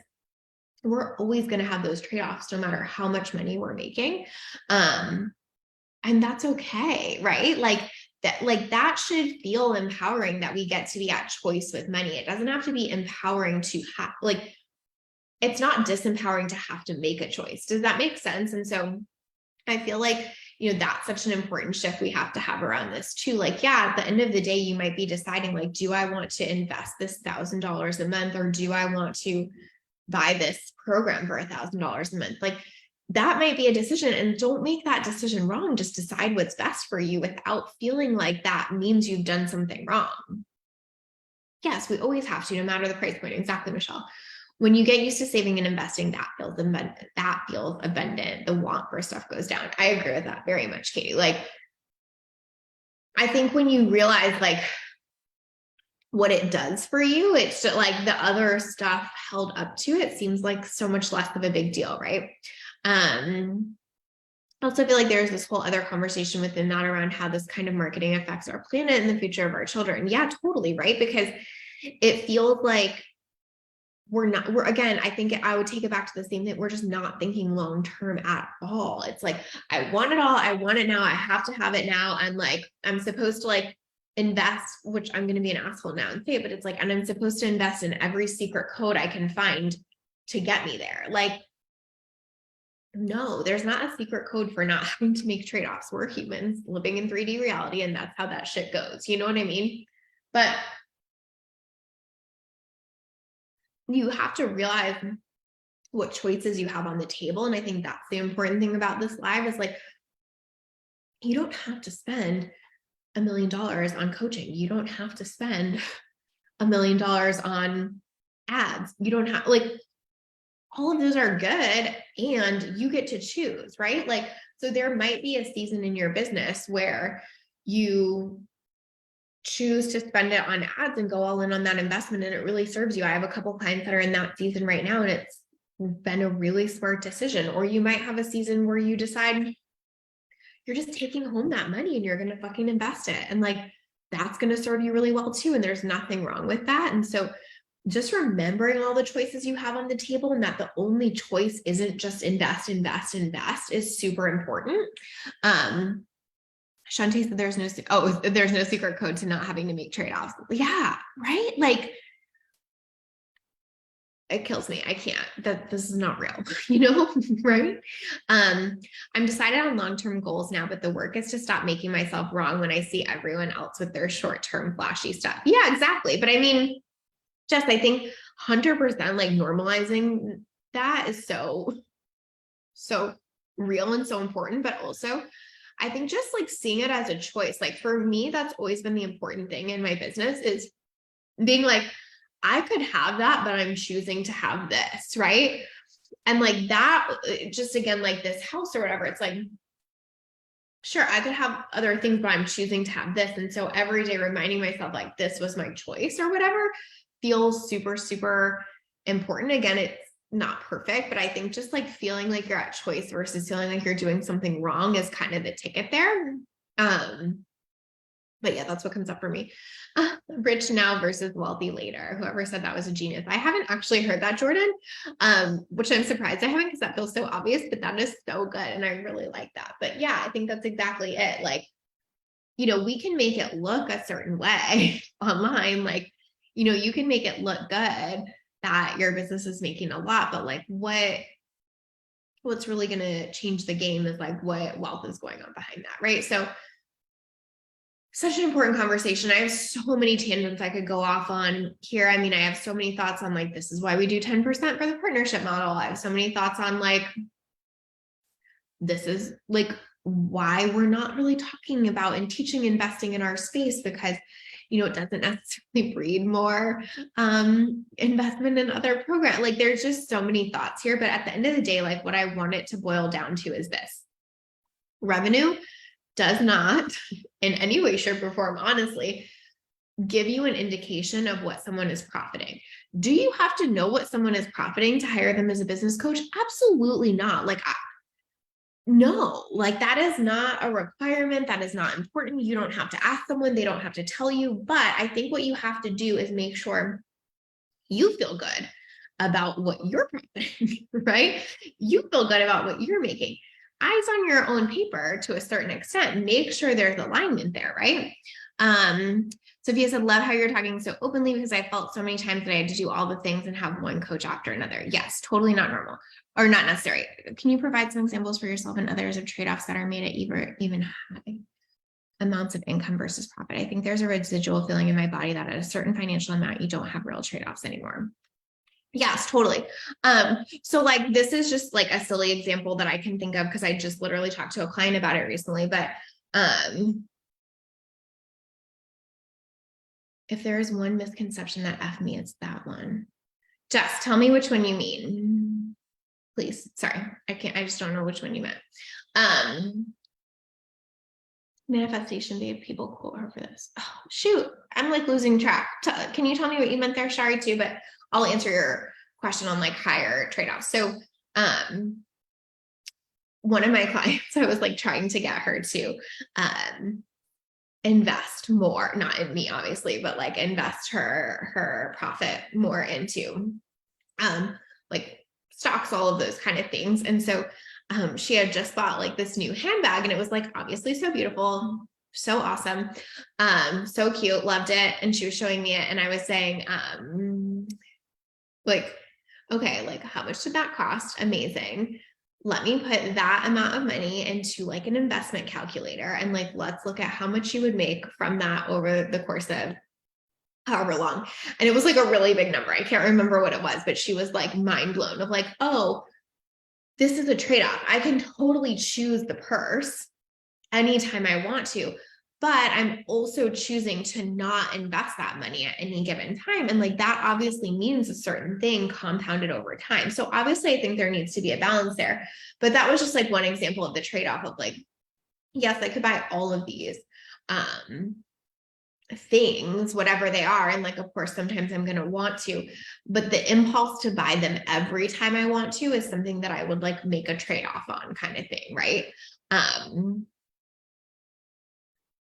we're always going to have those trade-offs no matter how much money we're making. And that's okay, right? Like, that should feel empowering, that we get to be at choice with money. It doesn't have to be empowering to have, like, it's not disempowering to have to make a choice. Does that make sense? And so I feel like, that's such an important shift we have to have around this too. Like, yeah, at the end of the day, you might be deciding, like, do I want to invest this $1,000 a month, or do I want to buy this program for $1,000 a month? Like, that might be a decision, and don't make that decision wrong. Just decide what's best for you without feeling like that means you've done something wrong. Yes, we always have to, no matter the price point. Exactly, Michelle. When you get used to saving and investing, that feels abundant. That feels abundant. The want for stuff goes down. I agree with that very much, Katie. Like, I think when you realize like what it does for you, it's just, like, the other stuff held up to it seems like so much less of a big deal, right? I also feel like there's this whole other conversation within that around how this kind of marketing affects our planet and the future of our children. Yeah, totally, right? Because it feels like we're again, I think I would take it back to the same thing. We're just not thinking long term at all. It's like, I want it all, I want it now, I have to have it now, and like, I'm supposed to like invest, which I'm going to be an asshole now and say it, but it's like, and I'm supposed to invest in every secret code I can find to get me there. Like, no, there's not a secret code for not having to make trade-offs. We're humans living in 3D reality, and that's how that shit goes. You know what I mean? But you have to realize what choices you have on the table. And I think that's the important thing about this live, is like, you don't have to spend $1 million on coaching. You don't have to spend $1 million on ads. You don't have, like, all of those are good, and you get to choose, right? Like, so there might be a season in your business where you choose to spend it on ads and go all in on that investment, and it really serves you. I have a couple clients that are in that season right now, and it's been a really smart decision. Or you might have a season where you decide you're just taking home that money and you're going to fucking invest it, and like, that's going to serve you really well too, and there's nothing wrong with that. And so just remembering all the choices you have on the table, and that the only choice isn't just invest is super important. Shantae said there's no secret code to not having to make trade-offs. Yeah, right? Like, it kills me. I can't, that this is not real, right? I'm decided on long-term goals now, but the work is to stop making myself wrong when I see everyone else with their short-term flashy stuff. Yeah, exactly. But I mean, Jess, I think 100% like normalizing that is so real and so important, but also I think just like seeing it as a choice. Like, for me, that's always been the important thing in my business, is being like, I could have that, but I'm choosing to have this, right? And like that, just again, like this house or whatever, it's like, sure, I could have other things, but I'm choosing to have this. And so every day reminding myself like this was my choice or whatever feels super, super important. Again, it's not perfect, but I think just like feeling like you're at choice versus feeling like you're doing something wrong is kind of the ticket there. But yeah, that's what comes up for me. Rich now versus wealthy later. Whoever said that was a genius. I haven't actually heard that, Jordan, which I'm surprised I haven't because that feels so obvious, but that is so good. And I really like that. But yeah, I think that's exactly it. Like, we can make it look a certain way online. Like, you can make it look good that your business is making a lot, but like what's really going to change the game is like what wealth is going on behind that. Right. So such an important conversation. I have so many tangents I could go off on here. I mean, I have so many thoughts on like, this is why we do 10% for the partnership model. I have so many thoughts on like, this is like why we're not really talking about and teaching investing in our space because, it doesn't necessarily breed more investment in other programs. Like there's just so many thoughts here, but at the end of the day, like what I want it to boil down to is this: revenue does not in any way, shape, or form, honestly, give you an indication of what someone is profiting. Do you have to know what someone is profiting to hire them as a business coach? Absolutely not. Like, no, like that is not a requirement. That is not important. You don't have to ask someone. They don't have to tell you. But I think what you have to do is make sure you feel good about what you're profiting, right? You feel good about what you're making. Eyes on your own paper to a certain extent. Make sure there's alignment there, right? Sophia said, love how you're talking so openly because I felt so many times that I had to do all the things and have one coach after another. Yes, totally not normal or not necessary. Can you provide some examples for yourself and others of trade-offs that are made at even high amounts of income versus profit? I think there's a residual feeling in my body that at a certain financial amount, you don't have real trade-offs anymore. Yes, totally. So like, this is just like a silly example that I can think of because I just literally talked to a client about it recently, but, if there is one misconception that F me, it's that one. Jess, tell me which one you mean. Please. Sorry. I just don't know which one you meant. Manifestation babe, people quote her for this. Oh, shoot. I'm like losing track. Can you tell me what you meant there? Sorry too, but I'll answer your question on like higher trade-offs. So, one of my clients, I was like trying to get her to, invest more, not in me obviously, but like invest her profit more into like stocks, all of those kind of things. And so she had just bought like this new handbag and it was like obviously so beautiful, so awesome, so cute, loved it. And she was showing me it and I was saying like, okay, like how much did that cost? Amazing. Let me put that amount of money into like an investment calculator and like, let's look at how much you would make from that over the course of however long. And it was like a really big number. I can't remember what it was, but she was like mind blown of like, oh, this is a trade-off. I can totally choose the purse anytime I want to, but I'm also choosing to not invest that money at any given time. And like that obviously means a certain thing compounded over time. So obviously I think there needs to be a balance there, but that was just like one example of the trade-off of like, yes, I could buy all of these things, whatever they are. And like, of course, sometimes I'm going to want to, but the impulse to buy them every time I want to is something that I would like make a trade-off on kind of thing. Right.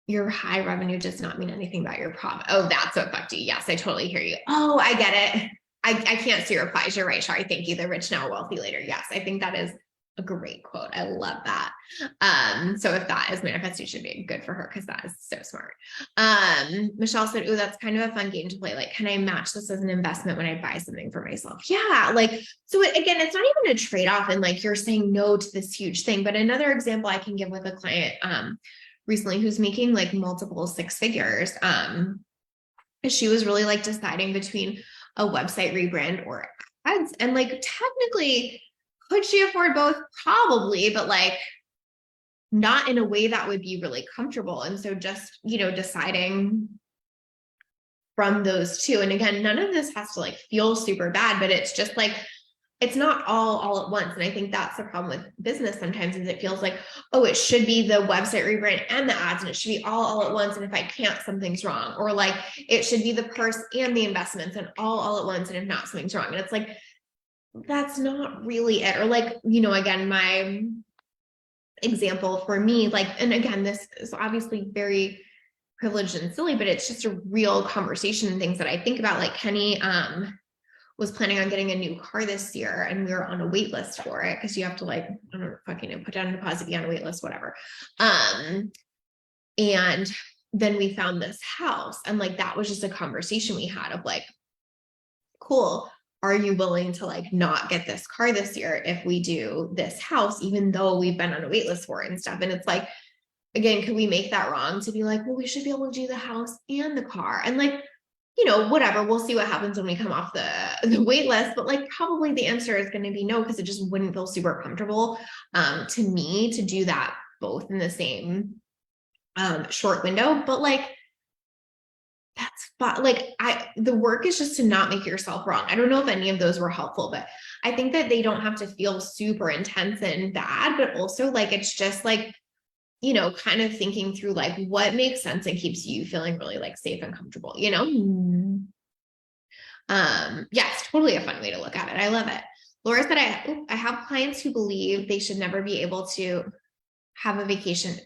Your high revenue does not mean anything about your profit. Oh, that's what fucked you. Yes, I totally hear you. Oh, I get it. I can't see your replies. You're right, Shari. Thank you. The rich now, wealthy later. Yes, I think that is a great quote. I love that. So if that is manifestation being good for her, because that is so smart. Michelle said, oh, that's kind of a fun game to play. Like, can I match this as an investment when I buy something for myself? Yeah. Like, so again, it's not even a trade-off and like you're saying no to this huge thing. But another example I can give with a client, recently who's making like multiple six figures. She was really like deciding between a website rebrand or ads. And like technically, could she afford both? Probably, but like not in a way that would be really comfortable. And so just, deciding from those two. And again, none of this has to like feel super bad, but it's just like, it's not all at once. And I think that's the problem with business sometimes is it feels like, oh, it should be the website rebrand and the ads, and it should be all at once. And if I can't, something's wrong. Or like it should be the purse and the investments and all at once. And if not, something's wrong. And it's like, that's not really it. Or like, again, my example for me, like, and again, this is obviously very privileged and silly, but it's just a real conversation and things that I think about. Like Kenny, was planning on getting a new car this year, and we were on a wait list for it because you have to like, I don't know, fucking put down a deposit, be on a wait list, whatever. And then we found this house, and like that was just a conversation we had of like, cool, are you willing to like not get this car this year if we do this house, even though we've been on a wait list for it and stuff? And it's like, again, could we make that wrong to be like, well, we should be able to do the house and the car, and like, whatever, we'll see what happens when we come off the wait list. But like, probably the answer is going to be no, because it just wouldn't feel super comfortable to me to do that both in the same short window. But like, that's fun. Like the work is just to not make yourself wrong. I don't know if any of those were helpful, but I think that they don't have to feel super intense and bad, but also like, it's just like, kind of thinking through like what makes sense and keeps you feeling really like safe and comfortable, Yeah, it's totally a fun way to look at it. I love it. Laura said, I have clients who believe they should never be able to have a vacation.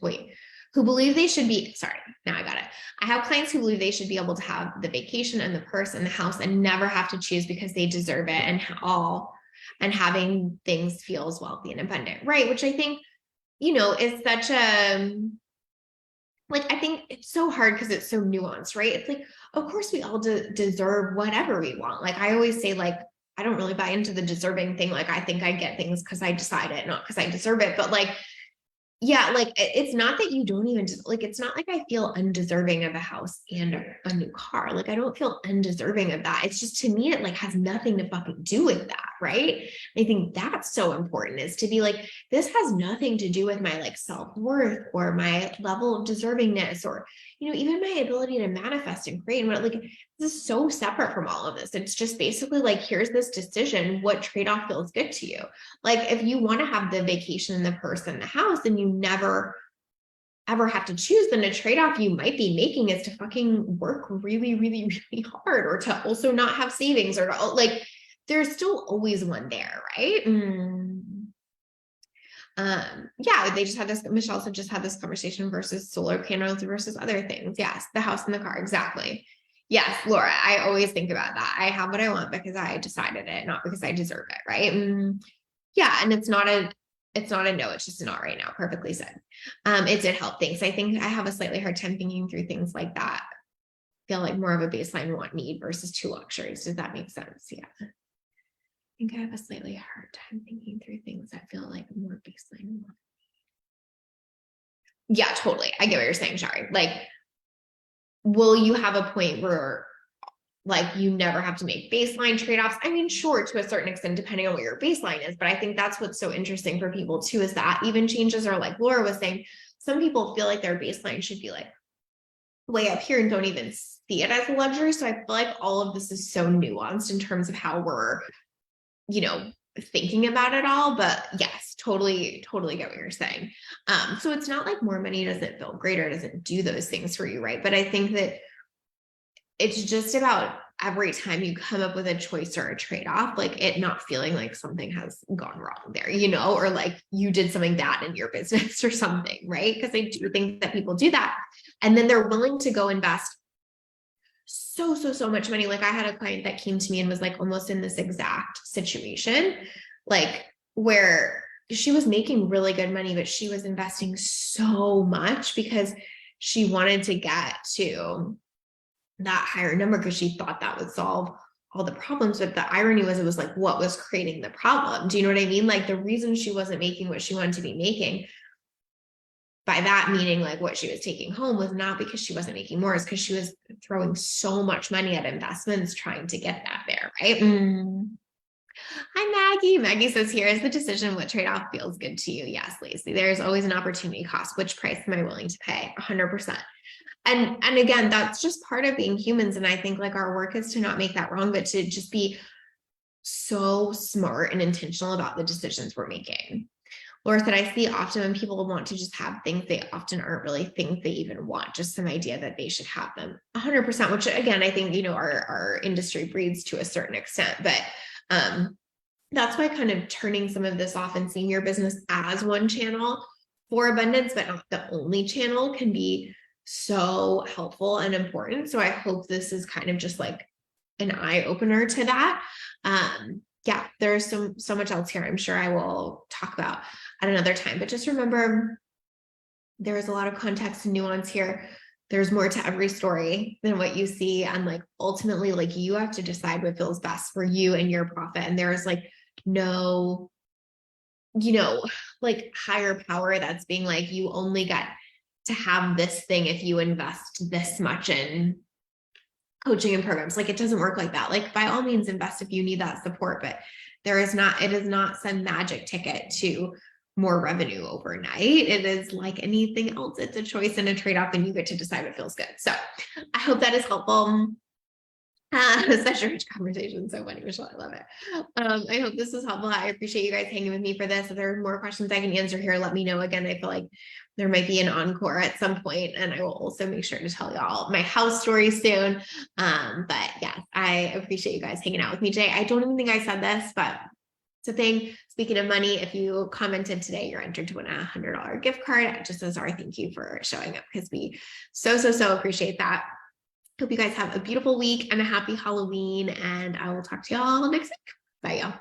Who believe they should be, sorry, now I got it. I have clients who believe they should be able to have the vacation and the purse and the house and never have to choose because they deserve it and having things feel as wealthy and abundant. Right. Which I think, is such a, like, I think it's so hard because it's so nuanced, right? It's like, of course we all deserve whatever we want. Like I always say, like, I don't really buy into the deserving thing. Like I think I get things because I decide it, not because I deserve it. But like, yeah, like it's not that you don't even like, it's not like I feel undeserving of a house and a new car. Like I don't feel undeserving of that. It's just, to me, it like has nothing to fucking do with that. Right. I think that's so important, is to be like, this has nothing to do with my like self-worth or my level of deservingness or, even my ability to manifest and create. And what, like, this is so separate from all of this. It's just basically like, here's this decision, what trade-off feels good to you. Like if you want to have the vacation and the purse and the house and you never ever have to choose, then a trade-off you might be making is to fucking work really, really, really hard, or to also not have savings, or to, like, there's still always one there, right? Yeah, they just had this, Michelle said, just had this conversation versus solar panels versus other things. Yes, the house and the car, exactly. Yes, Laura, I always think about that. I have what I want because I decided it, not because I deserve it, right? Yeah, and it's not a no, it's just not right now. Perfectly said. It did help. Thanks. I think I have a slightly hard time thinking through things like that. Feel like more of a baseline want need versus two luxuries. Does that make sense? Yeah. I think I have a slightly hard time thinking through things that feel like more baseline want. Yeah, totally. I get what you're saying, Shari. Like, will you have a point where like you never have to make baseline trade-offs? I mean, sure, to a certain extent, depending on what your baseline is. But I think that's what's so interesting for people too, is that even changes are, like Laura was saying, some people feel like their baseline should be like way up here and don't even see it as a luxury. So I feel like all of this is so nuanced in terms of how we're, thinking about it all. But yes, totally get what you're saying. So it's not like more money doesn't feel greater, doesn't do those things for you, right? But I think that it's just about every time you come up with a choice or a trade-off, like it not feeling like something has gone wrong there, or like you did something bad in your business or something, right? Because I do think that people do that. And then they're willing to go invest so much money. Like I had a client that came to me and was like almost in this exact situation, like where she was making really good money, but she was investing so much because she wanted to get to that higher number because she thought that would solve all the problems. But the irony was, it was like, what was creating the problem? Do you know what I mean? Like the reason she wasn't making what she wanted to be making, by that meaning like what she was taking home, was not because she wasn't making more, it's because she was throwing so much money at investments trying to get that there, right? Hi, Maggie. Maggie says, here is the decision, what trade-off feels good to you. Yes, Lacey, there's always an opportunity cost. Which price am I willing to pay? 100%. And again, that's just part of being humans. And I think like our work is to not make that wrong, but to just be so smart and intentional about the decisions we're making. Laura said, I see often when people want to just have things, they often aren't really things they even want, just some idea that they should have them 100%, which again, I think, our industry breeds to a certain extent, but that's why kind of turning some of this off and seeing your business as one channel for abundance, but not the only channel, can be so helpful and important. So I hope this is kind of just like an eye opener to that. Yeah, there's so much else here I'm sure I will talk about at another time, but just remember there is a lot of context and nuance here. There's more to every story than what you see. And like, ultimately, like, you have to decide what feels best for you and your profit. And there's like no, like higher power that's being like, you only get to have this thing if you invest this much in coaching and programs. Like, it doesn't work like that. Like, by all means, invest if you need that support, but it is not some magic ticket to more revenue overnight. It is like anything else. It's a choice and a trade-off, and you get to decide what feels good. So I hope that is helpful. Such a rich conversation. So funny, Michelle. I love it. I hope this was helpful. I appreciate you guys hanging with me for this. If there are more questions I can answer here, let me know. Again, I feel like there might be an encore at some point, and I will also make sure to tell y'all my house story soon. But yeah, I appreciate you guys hanging out with me today. I don't even think I said this, but it's a thing. Speaking of money, if you commented today, you're entered to win a $100 gift card, just as our thank you for showing up, because we so appreciate that. Hope you guys have a beautiful week and a happy Halloween, and I will talk to y'all next week. Bye, y'all.